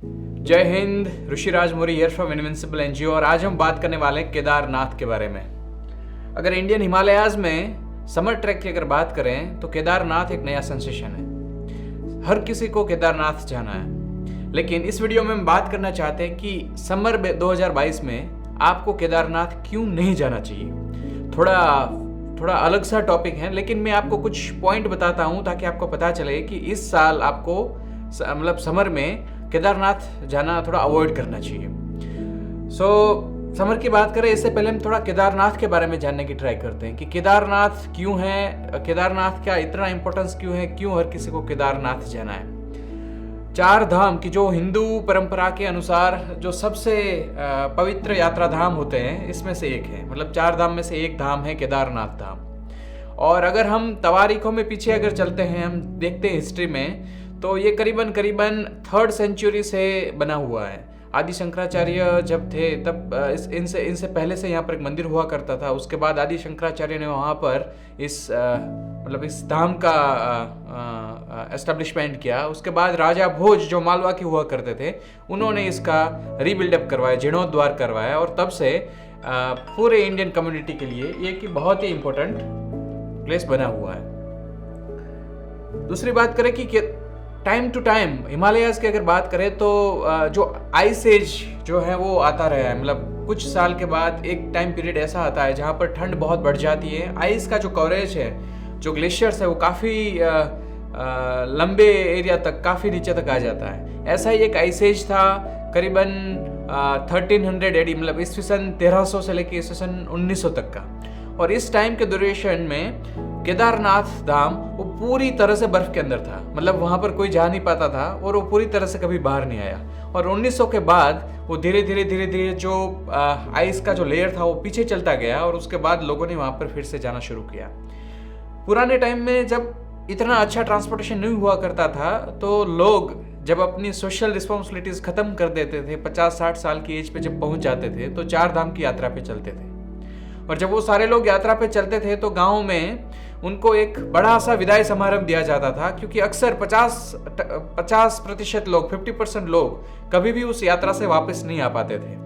जय हिंद, ऋषिराज मोरी here from invincible NGO और आज हम बात करने वाले हैं केदारनाथ के बारे में। अगर इंडियन हिमालयाज में समर ट्रैक की अगर बात करें तो केदारनाथ एक नया सेंसेशन है। हर किसी को केदारनाथ जाना है, लेकिन इस वीडियो में हम बात करना चाहते हैं कि समर 2022 में आपको केदारनाथ क्यों नहीं जाना चाहिए। थोड़ा अलग सा टॉपिक है, लेकिन मैं आपको कुछ पॉइंट बताता हूँ ताकि आपको पता चले कि इस साल आपको मतलब समर में केदारनाथ जाना थोड़ा अवॉइड करना चाहिए। समर की बात करें इससे पहले हम थोड़ा केदारनाथ के बारे में जानने की ट्राई करते हैं कि केदारनाथ क्यों है, केदारनाथ का इतना इंपॉर्टेंस क्यों है, क्यों हर किसी को केदारनाथ जाना है। 4 धाम की जो हिंदू परंपरा के अनुसार जो सबसे पवित्र यात्रा धाम होते हैं, इसमें से एक है। मतलब 4 धाम में से एक धाम है केदारनाथ धाम। और अगर हम तवारीखों में पीछे अगर चलते हैं, हम देखते हैं हिस्ट्री में, तो ये करीबन 3rd सेंचुरी से बना हुआ है। आदि शंकराचार्य जब थे तब इनसे पहले से यहाँ पर एक मंदिर हुआ करता था। उसके बाद आदि शंकराचार्य ने वहाँ पर इस धाम का एस्टेब्लिशमेंट किया। उसके बाद राजा भोज जो मालवा के हुआ करते थे, उन्होंने इसका रीबिल्डअप करवाया, जीर्णोद्वार करवाया, और तब से पूरे इंडियन कम्युनिटी के लिए ये एक बहुत ही इम्पोर्टेंट प्लेस बना हुआ है। दूसरी बात करें कि टाइम टू टाइम हिमालयाज की अगर बात करें तो जो आइस एज जो है वो आता रहा है। मतलब कुछ साल के बाद एक टाइम पीरियड ऐसा आता है जहाँ पर ठंड बहुत बढ़ जाती है। आइस का जो कवरेज है, जो ग्लेशियर्स है, वो काफ़ी लंबे एरिया तक, काफ़ी नीचे तक आ जाता है। ऐसा ही एक आइस एज था करीबन 1300 एडी, मतलब ईस्वी सन 1300 से लेकर ईस्वी सन 1900 तक का। और इस टाइम के ड्यूरेशन में केदारनाथ धाम वो पूरी तरह से बर्फ के अंदर था। मतलब वहाँ पर कोई जा नहीं पाता था और वो पूरी तरह से कभी बाहर नहीं आया। और 1900 के बाद वो धीरे धीरे जो आइस का जो लेयर था वो पीछे चलता गया, और उसके बाद लोगों ने वहाँ पर फिर से जाना शुरू किया। पुराने टाइम में जब इतना अच्छा ट्रांसपोर्टेशन नहीं हुआ करता था, तो लोग जब अपनी सोशल रिस्पॉन्सिबिलिटीज खत्म कर देते थे, 50-60 साल की एज पे जब पहुंच जाते थे, तो 4 धाम की यात्रा पे चलते थे। और जब वो सारे लोग यात्रा पे चलते थे तो गाँव में उनको एक बड़ा सा विदाई समारोह दिया जाता था, क्योंकि अक्सर 50% लोग, 50% लोग कभी भी उस यात्रा से वापस नहीं आ पाते थे।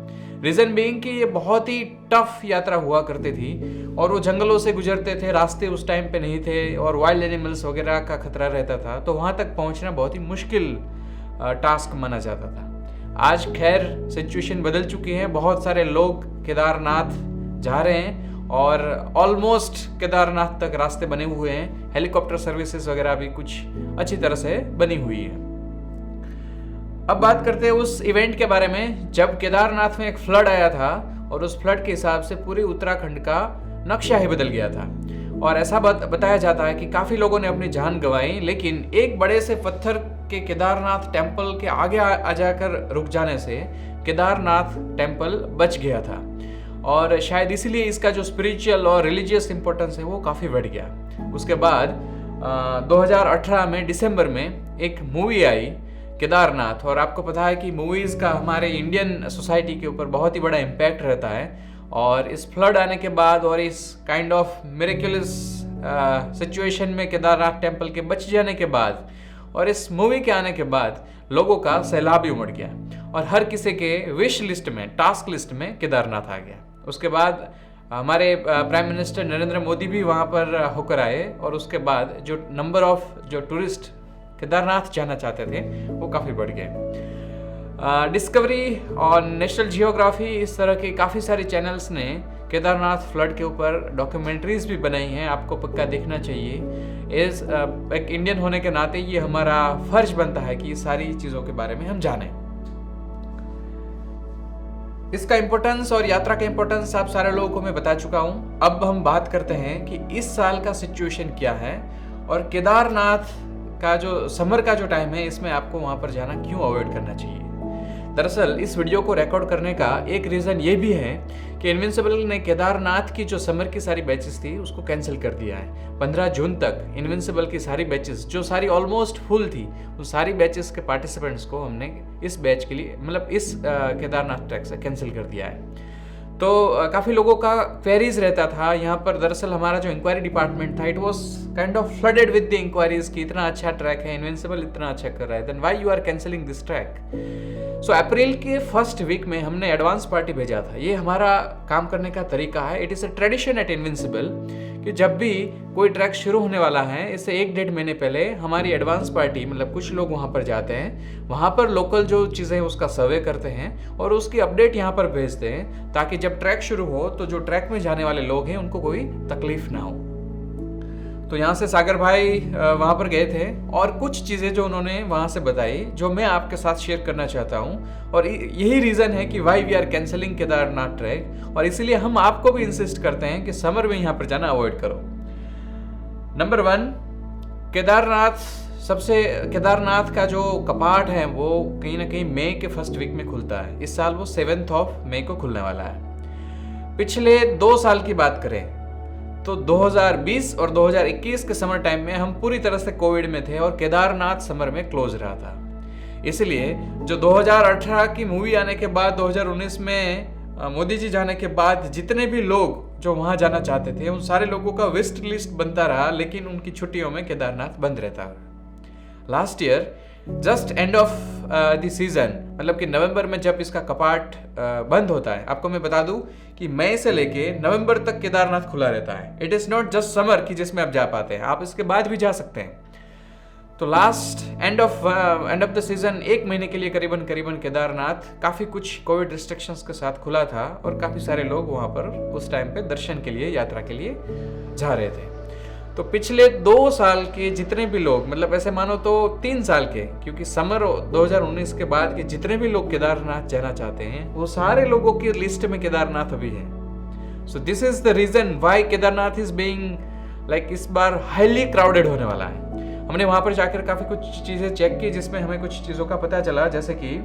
रीजन बीइंग कि ये बहुत ही टफ यात्रा हुआ करती थी और वो जंगलों से गुजरते थे, रास्ते उस टाइम पे नहीं थे और वाइल्ड एनिमल्स वगैरह का खतरा रहता था, तो वहाँ तक पहुँचना बहुत ही मुश्किल टास्क माना जाता था। आज खैर सिचुएशन बदल चुकी है, बहुत सारे लोग केदारनाथ जा रहे हैं और ऑलमोस्ट केदारनाथ तक रास्ते बने हुए हैं। हेलीकॉप्टर सर्विसेज वगैरह भी कुछ अच्छी तरह से बनी हुई है। अब बात करते हैं उस इवेंट के बारे में जब केदारनाथ में एक फ्लड आया था, और उस फ्लड के हिसाब से पूरे उत्तराखंड का नक्शा ही बदल गया था। और ऐसा बताया जाता है कि काफ़ी लोगों ने अपनी जान गंवाई, लेकिन एक बड़े से पत्थर के केदारनाथ टेम्पल के आगे आ जाकर रुक जाने से केदारनाथ टेम्पल बच गया था। और शायद इसीलिए इसका जो स्पिरिचुअल और रिलीजियस इंपॉर्टेंस है वो काफ़ी बढ़ गया। उसके बाद 2018 में दिसंबर में एक मूवी आई केदारनाथ, और आपको पता है कि मूवीज़ का हमारे इंडियन सोसाइटी के ऊपर बहुत ही बड़ा इम्पैक्ट रहता है। और इस फ्लड आने के बाद और इस काइंड ऑफ मिरेक्युलस सिचुएशन में केदारनाथ टेम्पल के बच जाने के बाद और इस मूवी के आने के बाद लोगों का सैलाब ही उमड़ गया, और हर किसी के विश लिस्ट में, टास्क लिस्ट में केदारनाथ आ गया। उसके बाद हमारे प्राइम मिनिस्टर नरेंद्र मोदी भी वहाँ पर होकर आए, और उसके बाद जो नंबर ऑफ जो टूरिस्ट केदारनाथ जाना चाहते थे वो काफ़ी बढ़ गए। डिस्कवरी और नेशनल जियोग्राफी, इस तरह के काफ़ी सारे चैनल्स ने केदारनाथ फ्लड के ऊपर डॉक्यूमेंट्रीज भी बनाई हैं, आपको पक्का देखना चाहिए। एक इंडियन होने के नाते ये हमारा फर्ज बनता है कि ये सारी चीज़ों के बारे में हम जानें। इसका इम्पोर्टेंस और यात्रा का इम्पोर्टेंस आप सारे लोगों को मैं बता चुका हूँ। अब हम बात करते हैं कि इस साल का सिचुएशन क्या है और केदारनाथ का जो समर का जो टाइम है, इसमें आपको वहाँ पर जाना क्यों अवॉइड करना चाहिए। दरअसल इस वीडियो को रिकॉर्ड करने का एक रीज़न ये भी है कि इनविंसिबल ने केदारनाथ की जो समर की सारी बैचेस थी उसको कैंसिल कर दिया है। 15 जून तक इनविंसिबल की सारी बैचेस जो सारी ऑलमोस्ट फुल थी, उस सारी बैचेस के पार्टिसिपेंट्स को हमने इस बैच के लिए, मतलब इस केदारनाथ ट्रैक से कैंसिल कर दिया है। तो काफ़ी लोगों का क्वेरीज रहता था यहाँ पर। दरअसल हमारा जो इंक्वायरी डिपार्टमेंट था, it was kind of flooded with the inquiries कि इतना अच्छा ट्रैक है, इनविंसिबल इतना अच्छा कर रहा है, then why you are cancelling this track. So April के फर्स्ट वीक में हमने एडवांस पार्टी भेजा था। ये हमारा काम करने का तरीका है। It is a tradition at Invincible कि जब भी कोई ट्रैक शुरू होने वाला है, इससे 1-1.5 महीने पहले हमारी एडवांस पार्टी, मतलब कुछ लोग वहाँ पर जाते हैं, वहाँ पर लोकल जो चीज़ें हैं उसका सर्वे करते हैं और उसकी अपडेट यहाँ पर भेजते हैं, ताकि जब ट्रैक शुरू हो तो जो ट्रैक में जाने वाले लोग हैं उनको कोई तकलीफ ना हो। तो यहाँ से सागर भाई वहाँ पर गए थे और कुछ चीज़ें जो उन्होंने वहाँ से बताई, जो मैं आपके साथ शेयर करना चाहता हूँ। और यही रीज़न है कि why we are cancelling Kedarnath trek, और इसीलिए हम आपको भी इंसिस्ट करते हैं कि समर में यहाँ पर जाना अवॉइड करो। नंबर 1, केदारनाथ का जो कपाट है वो कहीं ना कहीं मई के फर्स्ट वीक में खुलता है। इस साल वो 7 मई को खुलने वाला है। पिछले 2 साल की बात करें तो 2020 और 2021 के समर टाइम में हम पूरी तरह से कोविड में थे और केदारनाथ समर में क्लोज रहा था। इसलिए जो 2018 की मूवी आने के बाद 2019 में मोदी जी जाने के बाद जितने भी लोग जो वहाँ जाना चाहते थे, उन सारे लोगों का विश लिस्ट बनता रहा, लेकिन उनकी छुट्टियों में केदारनाथ बंद रहता रहा। Last year just end of the season, मतलब कि नवंबर में जब इसका कपाट बंद होता है, आपको मैं बता दूं कि मई से लेके नवंबर तक केदारनाथ खुला रहता है। It is not just summer की जिसमें आप जा पाते हैं, आप इसके बाद भी जा सकते हैं। तो last end of the season 1 महीने के लिए करीबन केदारनाथ काफ़ी कुछ कोविड रिस्ट्रिक्शंस के साथ खुला था और काफ़ी सारे लोग वहाँ पर उस टाइम पे दर्शन के लिए, यात्रा के लिए जा रहे थे। तो पिछले 2 साल के जितने भी लोग, मतलब ऐसे मानो तो 3 साल के, क्योंकि समर 2019 के बाद के जितने भी लोग केदारनाथ जाना चाहते हैं, वो सारे लोगों की लिस्ट में केदारनाथ अभी है। So this is the reason why Kedarnath is being like इस बार हाईली क्राउडेड होने वाला है। हमने वहां पर जाकर काफी कुछ चीजें चेक की, जिसमें हमें कुछ चीजों का पता चला, जैसे कि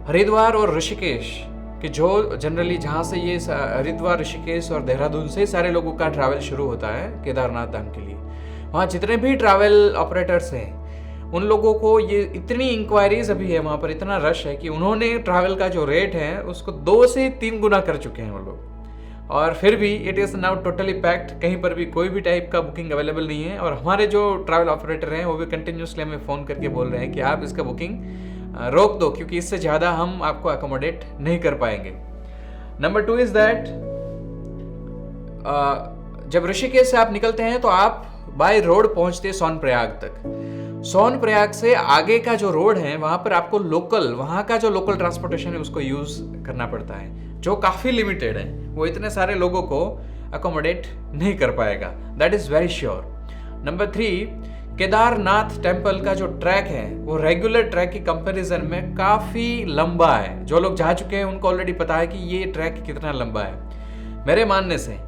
हरिद्वार और ऋषिकेश कि जो जनरली जहाँ से ये हरिद्वार, ऋषिकेश और देहरादून से सारे लोगों का ट्रैवल शुरू होता है केदारनाथ धाम के लिए, वहाँ जितने भी ट्रैवल ऑपरेटर्स हैं उन लोगों को ये इतनी इंक्वायरीज अभी है, वहाँ पर इतना रश है कि उन्होंने ट्रैवल का जो रेट है उसको 2 से 3 गुना कर चुके हैं वो लोग। और फिर भी it is now totally packed, कहीं पर भी कोई भी टाइप का बुकिंग अवेलेबल नहीं है। और हमारे जो ट्रैवल ऑपरेटर हैं वो भी कंटिन्यूसली हमें फ़ोन करके बोल रहे हैं कि आप इसका बुकिंग रोक दो, क्योंकि इससे ज़्यादा हम आपको अकोमोडेट नहीं कर पाएंगे। नंबर 2 इज़ दैट जब ऋषिकेश से आप निकलते हैं तो आप बाय रोड पहुंचते हैं सोनप्रयाग तक। सोनप्रयाग से आगे का जो रोड है वहाँ पर आपको वहाँ का जो लोकल ट्रांसपोर्टेशन है उसको यूज़ करना पड़ता है, जो काफ़ी लिमिटेड है। वो इतने सारे लोगों को अकोमोडेट नहीं कर पाएगा, that is very sure. Number 3, Kedarnath temple का जो ट्रैक है वो रेगुलर ट्रैक की कंपैरिजन में काफ़ी लंबा है। जो लोग जा चुके हैं उनको ऑलरेडी पता है कि ये ट्रैक कितना लंबा है। मेरे मानने से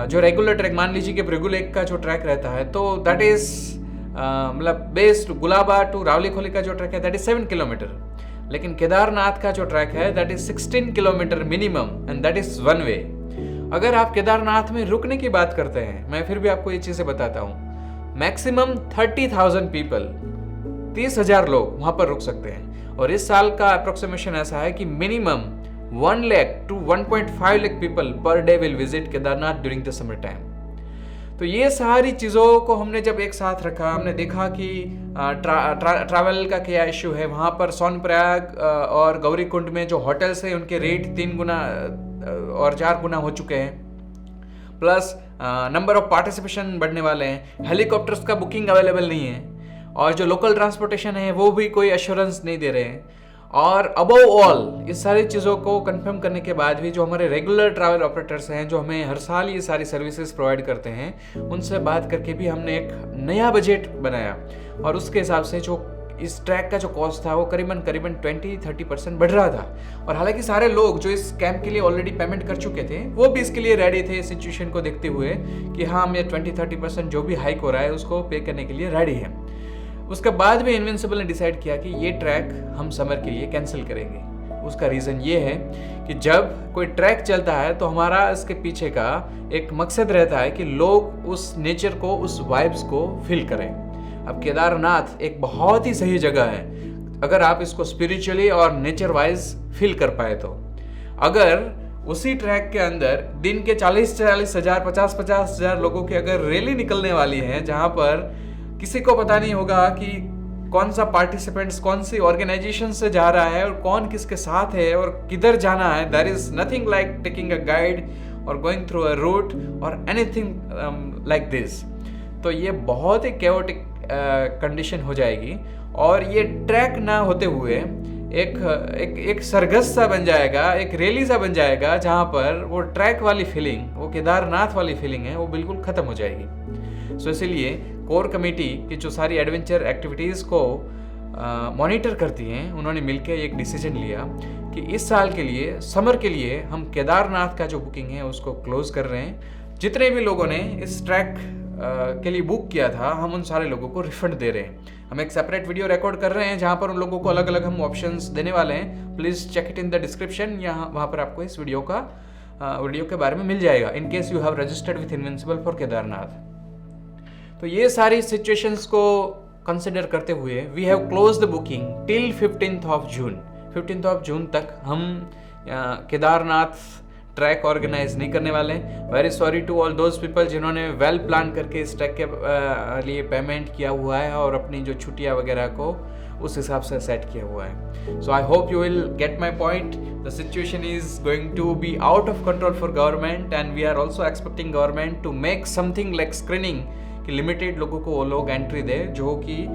जो रेगुलर ट्रैक, मान लीजिए कि भृगु लेक का जो ट्रैक रहता है तो दैट इज मतलब बेस्ड गुलाबा टू रावलीखोली का जो ट्रैक है दैट इज 7 किलोमीटर, लेकिन केदारनाथ का जो ट्रैक है that is 16 kilometre minimum and that is 1 वे। अगर आप केदारनाथ में रुकने की बात करते हैं, मैं फिर भी आपको ये चीज़ें बताता हूँ, मैक्सिमम 30,000 पीपल, 30,000 लोग वहाँ पर रुक सकते हैं। और इस साल का अप्रोक्सीमेशन ऐसा है कि minimum 1 lakh to 1.5 lakh people per day will visit Kedarnath during the summer time. तो ये सारी चीज़ों को हमने जब एक साथ रखा, हमने देखा कि ट्रैवल का क्या इशू है। वहाँ पर सोनप्रयाग और गौरीकुंड में जो होटल्स हैं उनके रेट 3 गुना और 4 गुना हो चुके हैं, प्लस नंबर ऑफ पार्टिसिपेशन बढ़ने वाले हैं। हेलीकॉप्टर्स का बुकिंग अवेलेबल नहीं है और जो लोकल ट्रांसपोर्टेशन है वो भी कोई एश्योरेंस नहीं दे रहे हैं। और अबव ऑल इस सारी चीज़ों को कंफर्म करने के बाद भी जो हमारे रेगुलर ट्रैवल ऑपरेटर्स हैं, जो हमें हर साल ये सारी सर्विसेज प्रोवाइड करते हैं, उनसे बात करके भी हमने एक नया बजट बनाया और उसके हिसाब से जो इस ट्रैक का जो कॉस्ट था वो करीबन 20-30% बढ़ रहा था। और हालांकि सारे लोग जो इस कैंप के लिए ऑलरेडी पेमेंट कर चुके थे वो भी इसके लिए रेडी थे, सिचुएशन को देखते हुए कि हाँ, हम ये 20-30% जो भी हाइक हो रहा है उसको पे करने के लिए रेडी है। उसके बाद भी इनविंसिबल ने डिसाइड किया कि ये ट्रैक हम समर के लिए कैंसिल करेंगे। उसका रीज़न ये है कि जब कोई ट्रैक चलता है तो हमारा इसके पीछे का एक मकसद रहता है कि लोग उस नेचर को, उस वाइब्स को फील करें। अब केदारनाथ एक बहुत ही सही जगह है अगर आप इसको स्पिरिचुअली और नेचर वाइज फील कर पाए तो। अगर उसी ट्रैक के अंदर दिन के 40-40 हजार 50-50 हजार लोगों की अगर रैली निकलने वाली है, जहां पर किसी को पता नहीं होगा कि कौन सा पार्टिसिपेंट्स कौन सी ऑर्गेनाइजेशन से जा रहा है और कौन किसके साथ है और किधर जाना है, there is nothing like taking a guide और गोइंग थ्रू अ रूट और एनीथिंग लाइक दिस। तो ये बहुत ही कैओटिक कंडीशन हो जाएगी और ये ट्रैक ना होते हुए एक सरगस सा बन जाएगा, एक रैली सा बन जाएगा, जहाँ पर वो ट्रैक वाली फीलिंग, वो केदारनाथ वाली फीलिंग है, वो बिल्कुल ख़त्म हो जाएगी। सो इसीलिए कोर कमेटी की जो सारी एडवेंचर एक्टिविटीज़ को मॉनिटर करती हैं, उन्होंने मिलकर एक डिसीजन लिया कि इस साल के लिए, समर के लिए, हम केदारनाथ का जो बुकिंग है उसको क्लोज कर रहे हैं। जितने भी लोगों ने इस ट्रैक के लिए बुक किया था, हम उन सारे लोगों को रिफंड दे रहे हैं। हम एक सेपरेट वीडियो रिकॉर्ड कर रहे हैं जहां पर उन लोगों को अलग अलग हम ऑप्शंस देने वाले हैं। Please check it in the description, वहाँ पर आपको इस वीडियो के बारे में मिल जाएगा, in case you have registered with Invincible for Kedarnath. तो ये सारी सिचुएशंस को कंसिडर करते हुए we have close the booking till 15th of June। 15th of June तक हम केदारनाथ ट्रैक ऑर्गेनाइज नहीं करने वाले हैं। Very sorry to all those people जिन्होंने वेल प्लान करके इस ट्रैक के लिए पेमेंट किया हुआ है और अपनी जो छुट्टियां वगैरह को उस हिसाब से सेट किया हुआ है। So I hope you will get my point. The situation is going to be out of control for government and we are also expecting government to make something like screening, कि limited लोगों को वो लोग entry दे जो कि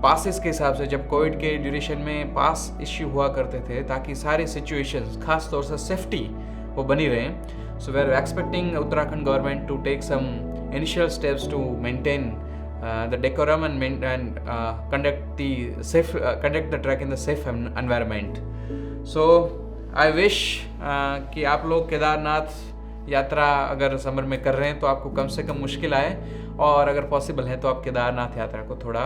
passes के हिसाब से, जब कोविड के ड्यूरेशन में पास इश्यू हुआ करते थे, ताकि सारे सिचुएशंस खास तौर से सेफ्टी वो बनी रहें। So we are expecting Uttarakhand government to take some initial steps to maintain the decorum and conduct the trek in the safe environment. So I wish कि आप लोग केदारनाथ यात्रा अगर समर में कर रहे हैं तो आपको कम से कम मुश्किल आए, और अगर पॉसिबल है तो आप केदारनाथ यात्रा को थोड़ा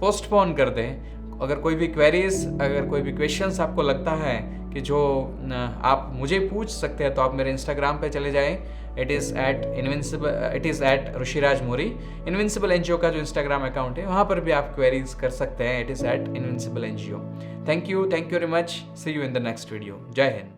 पोस्टपोन कर दें। अगर कोई भी क्वेरीज, अगर कोई भी क्वेश्चंस आपको लगता है कि जो आप मुझे पूछ सकते हैं, तो आप मेरे इंस्टाग्राम पे चले जाएं। It is at Rishiraj Mori. Invincible NGO का जो इंस्टाग्राम अकाउंट है, वहाँ पर भी आप क्वेरीज कर सकते हैं। It is at Invincible NGO. Thank you very much. See you in the next video. जय हिंद।